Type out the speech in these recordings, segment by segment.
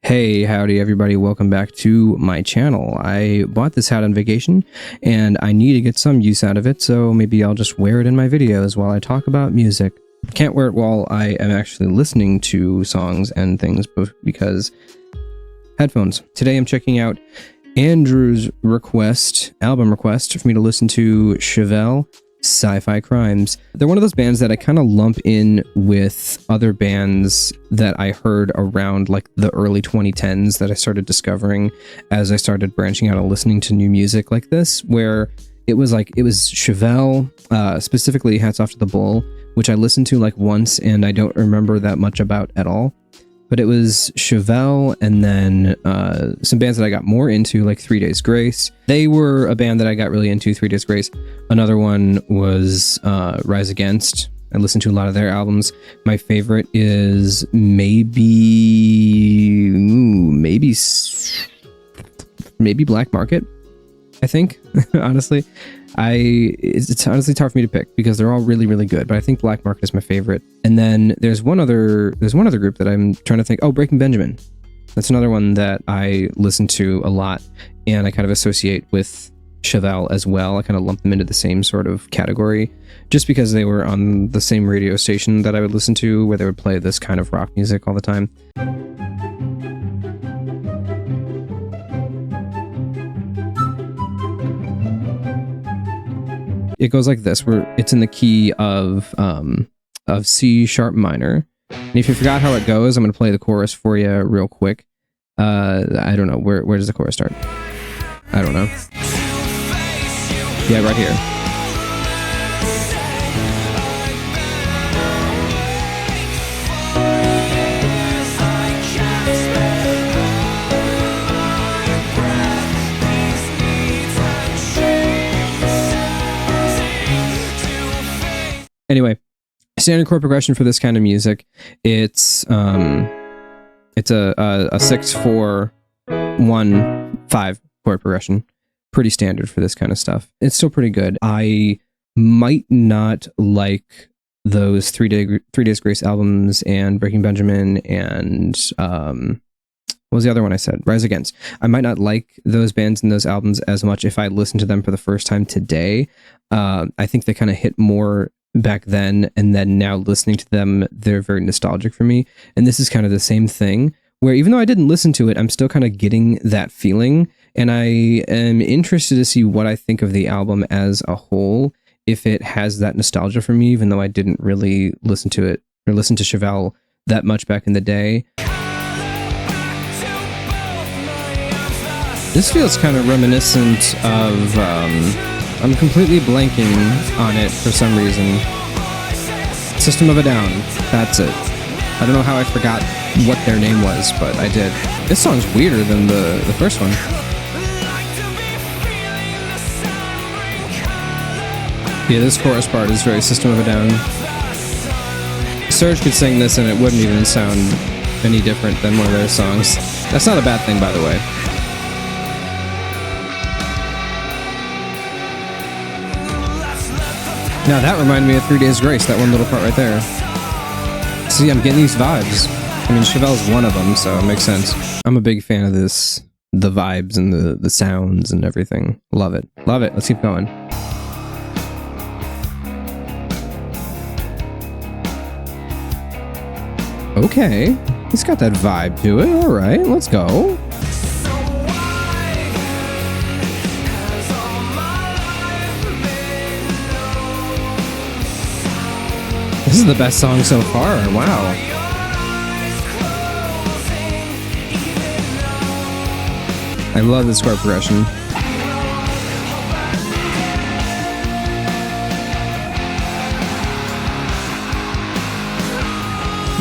Hey, howdy everybody, welcome back to my channel. I bought this hat on vacation and I need to get some use out of it, so maybe I'll just wear it in my videos while I talk about music. Can't wear it while I am actually listening to songs and things because headphones. Today I'm checking out Andrew's album request for me to listen to Chevelle, Sci-Fi Crimes. They're one of those bands that I kind of lump in with other bands that I heard around like the early 2010s that I started discovering as I started branching out and listening to new music like this, where it was Chevelle, specifically Hats Off to the Bull, which I listened to like once and I don't remember that much about at all. But it was Chevelle and then some bands that I got more into, like 3 Days Grace. They were a band that I got really into, 3 Days Grace. Another one was Rise Against. I listened to a lot of their albums. My favorite is maybe Black Market, I think, honestly. It's honestly tough for me to pick because they're all really, really good, but I think Black Market is my favorite. And then there's one other group that I'm trying to think. Oh, Breaking Benjamin. That's another one that I listen to a lot and I kind of associate with Chevelle as well. I kind of lump them into the same sort of category just because they were on the same radio station that I would listen to where they would play this kind of rock music all the time. It goes like this, where it's in the key of C sharp minor. And if you forgot how it goes, I'm going to play the chorus for you real quick. I don't know, where does the chorus start? I don't know. Yeah, right here. Anyway, standard chord progression for this kind of music, it's a 6-4-1-5 chord progression. Pretty standard for this kind of stuff. It's still pretty good. I might not like those 3 Days Grace albums and Breaking Benjamin and what was the other one I said? Rise Against. I might not like those bands and those albums as much if I listened to them for the first time today. I think they kind of hit more back then, and then now listening to them, they're very nostalgic for me. And this is kind of the same thing, where even though I didn't listen to it, I'm still kind of getting that feeling, and I am interested to see what I think of the album as a whole, if it has that nostalgia for me, even though I didn't really listen to it or listen to Chevelle that much back in the day. This feels kind of reminiscent of I'm completely blanking on it for some reason. System of a Down. That's it. I don't know how I forgot what their name was, but I did. This song's weirder than the first one. Yeah, this chorus part is very System of a Down. Serge could sing this and it wouldn't even sound any different than one of their songs. That's not a bad thing, by the way. Now that reminded me of 3 Days Grace, that one little part right there. See, I'm getting these vibes. I mean, Chevelle's one of them, so it makes sense. I'm a big fan of this, the vibes and the sounds and everything. Love it. Love it. Let's keep going. Okay. It's got that vibe to it. All right, let's go. This is the best song so far. Wow. I love this chord progression.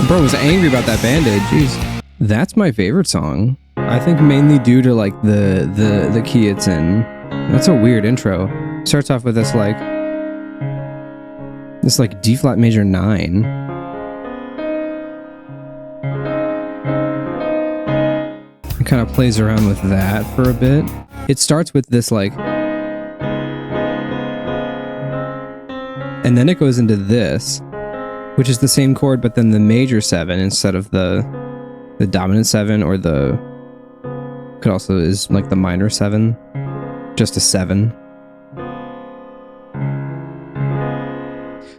Bro was angry about that Band-Aid. Jeez. That's my favorite song. I think mainly due to like the key it's in. That's a weird intro. Starts off with this like D flat major 9. It kind of plays around with that for a bit. It starts with this like, and then it goes into this, which is the same chord, but then the major 7 instead of the the dominant 7, or the could also is like the minor 7, just a 7.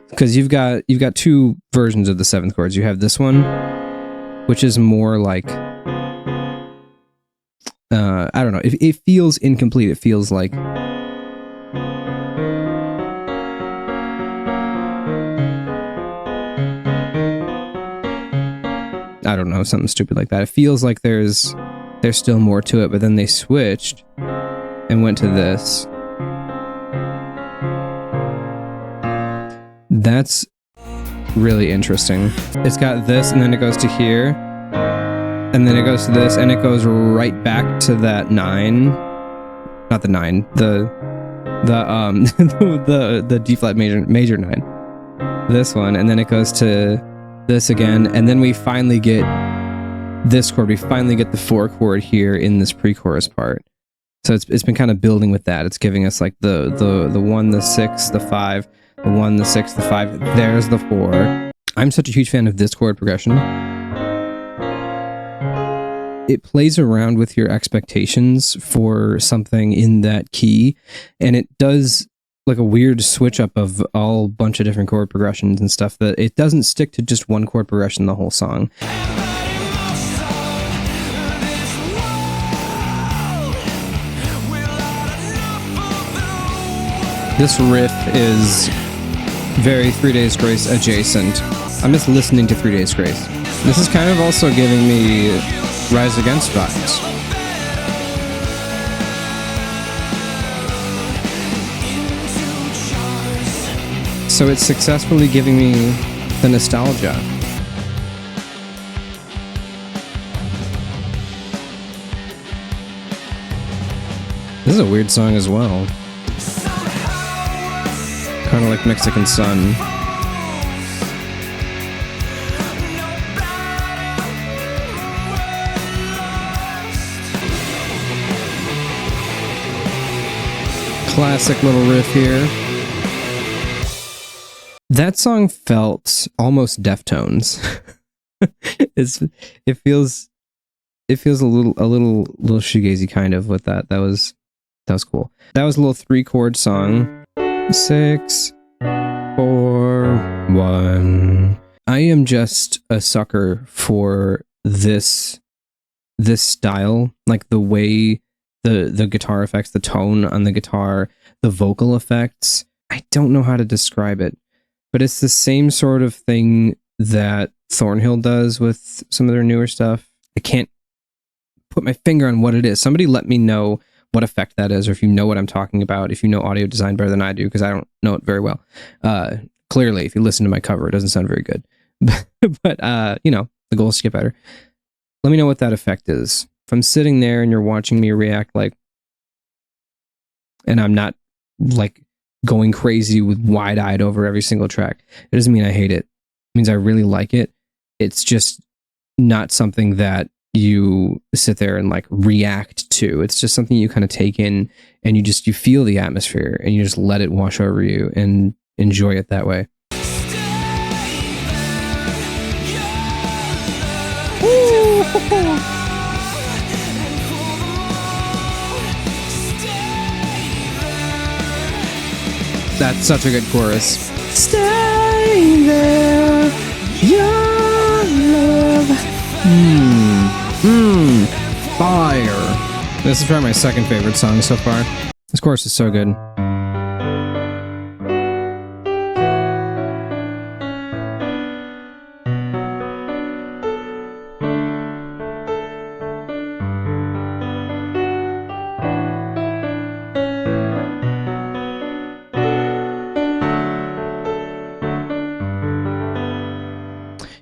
Because you've got two versions of the 7th chords. You have this one, which is more like I don't know. It feels incomplete. It feels like I don't know, something stupid like that. It feels like there's still more to it, but then they switched and went to this. That's really interesting. It's got this, and then it goes to here, and then it goes to this, and it goes right back to that 9. Not the 9. The the D flat major 9. This one, and then it goes to this again, and then we finally get this chord. We finally get the 4 chord here in this pre-chorus part. So it's been kind of building with that. It's giving us like the 1, the 6, the 5, the 1, the 6, the 5. There's the 4. I'm such a huge fan of this chord progression. It plays around with your expectations for something in that key, and it does like a weird switch up of all bunch of different chord progressions and stuff, that it doesn't stick to just one chord progression the whole song. This riff is very 3 Days Grace adjacent. I'm just listening to 3 Days Grace. This is kind of also giving me Rise Against vibes. So it's successfully giving me the nostalgia. This is a weird song as well. Kind of like Mexican Sun. Classic little riff here. That song felt almost Deftones. It feels a little shoegazy kind of with that. That was cool. That was a little 3-chord song. 6, 4, 1. I am just a sucker for this style, like the way the guitar effects, the tone on the guitar, the vocal effects. I don't know how to describe it, but it's the same sort of thing that Thornhill does with some of their newer stuff. I can't put my finger on what it is. Somebody let me know what effect that is, or if you know what I'm talking about, if you know audio design better than I do, because I don't know it very well. Clearly, if you listen to my cover, it doesn't sound very good. But you know, the goal is to get better. Let me know what that effect is. If I'm sitting there and you're watching me react and I'm not like going crazy with wide-eyed over every single track, it doesn't mean I hate it. It means I really like it. It's just not something that you sit there and like react to. It's just something you kind of take in, and you feel the atmosphere, and you just let it wash over you and enjoy it that way. That's such a good chorus. Stay there, your love. Fire. This is probably my second favorite song so far. This chorus is so good.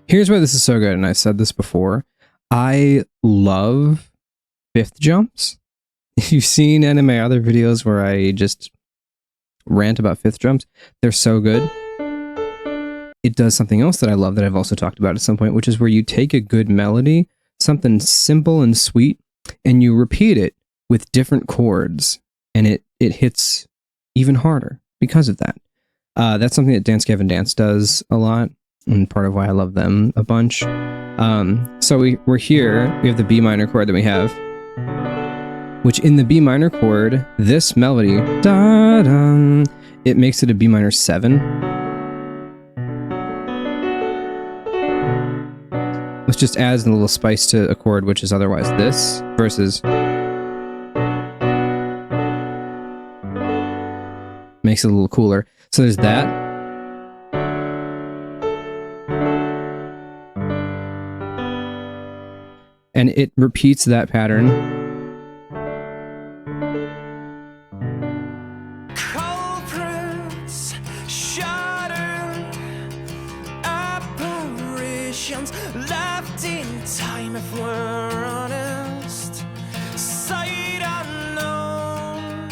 Here's why this is so good, and I've said this before. I love fifth jumps. If you've seen any of my other videos where I just rant about fifth jumps, they're so good. It does something else that I love that I've also talked about at some point, which is where you take a good melody, something simple and sweet, and you repeat it with different chords, and it hits even harder because of that. That's something that Dance Gavin Dance does a lot. and part of why I love them a bunch. So we're here, we have the B minor chord that we have, which in the B minor chord, this melody, da-dum, it makes it a B minor 7. Which just adds a little spice to a chord which is otherwise this, versus makes it a little cooler. So there's that. And it repeats that pattern. Culprits, shattered apparitions, left in time if we're honest. Sight unknown.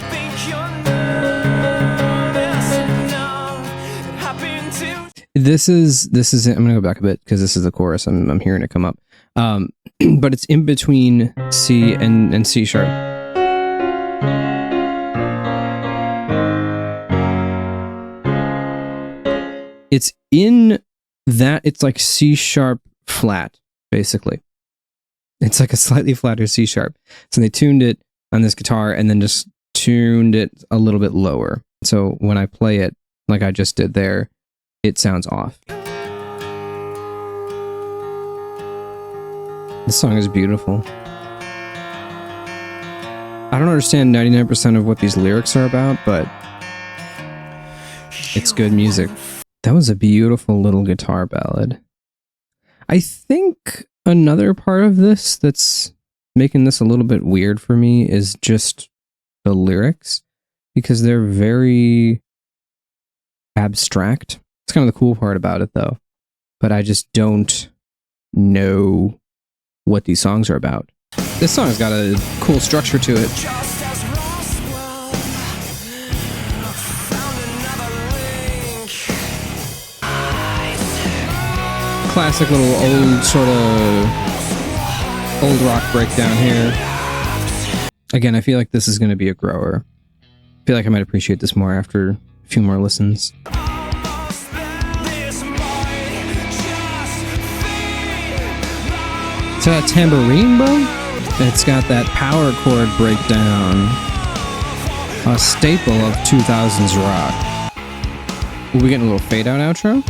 Think you're nervous now. It happened to. This is I'm gonna go back a bit because this is the chorus. I'm hearing it come up. But it's in between C and C sharp. It's in that, it's like C sharp flat, basically. It's like a slightly flatter C sharp. So they tuned it on this guitar and then just tuned it a little bit lower. So when I play it, like I just did there, it sounds off. This song is beautiful. I don't understand 99% of what these lyrics are about, but it's good music. That was a beautiful little guitar ballad. I think another part of this that's making this a little bit weird for me is just the lyrics, because they're very abstract. It's kind of the cool part about it, though. But I just don't know what these songs are about. This song's got a cool structure to it. Just as Roswell found another link. Classic little old sort of old rock breakdown here. Again, I feel like this is going to be a grower. I feel like I might appreciate this more after a few more listens. So that tambourine, bro, it's got that power chord breakdown. A staple of 2000s rock. Will we get a little fade out outro?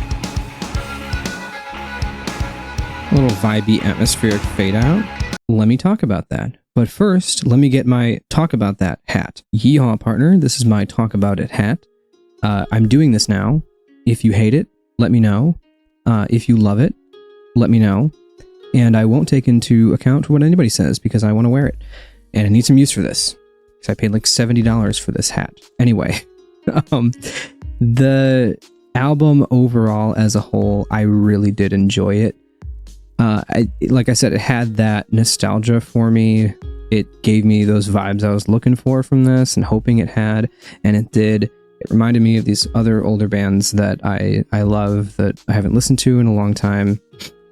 A little vibey atmospheric fade out. Let me talk about that. But first, let me get my Talk About That hat. Yeehaw, partner. This is my Talk About It hat. I'm doing this now. If you hate it, let me know. If you love it, let me know. And I won't take into account what anybody says because I want to wear it. And I need some use for this. Because I paid like $70 for this hat. Anyway, the album overall as a whole, I really did enjoy it. Like I said, it had that nostalgia for me. It gave me those vibes I was looking for from this and hoping it had. And it did. It reminded me of these other older bands that I love that I haven't listened to in a long time.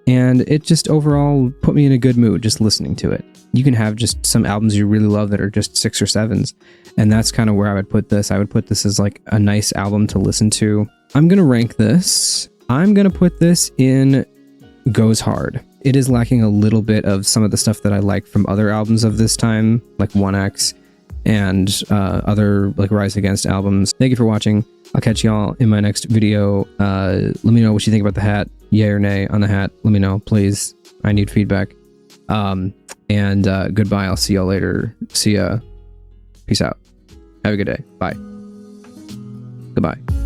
And it just overall put me in a good mood just listening to it. You can have just some albums you really love that are just 6 or 7s. And that's kind of where I would put this. I would put this as like a nice album to listen to. I'm going to rank this. I'm going to put this in Goes Hard. It is lacking a little bit of some of the stuff that I like from other albums of this time, like 1X and other like Rise Against albums. Thank you for watching. I'll catch y'all in my next video. Let me know what you think about the hat. Yay or nay on the hat. Let me know, please. I need feedback. And goodbye. I'll see y'all later. See ya. Peace out. Have a good day. Bye. Goodbye.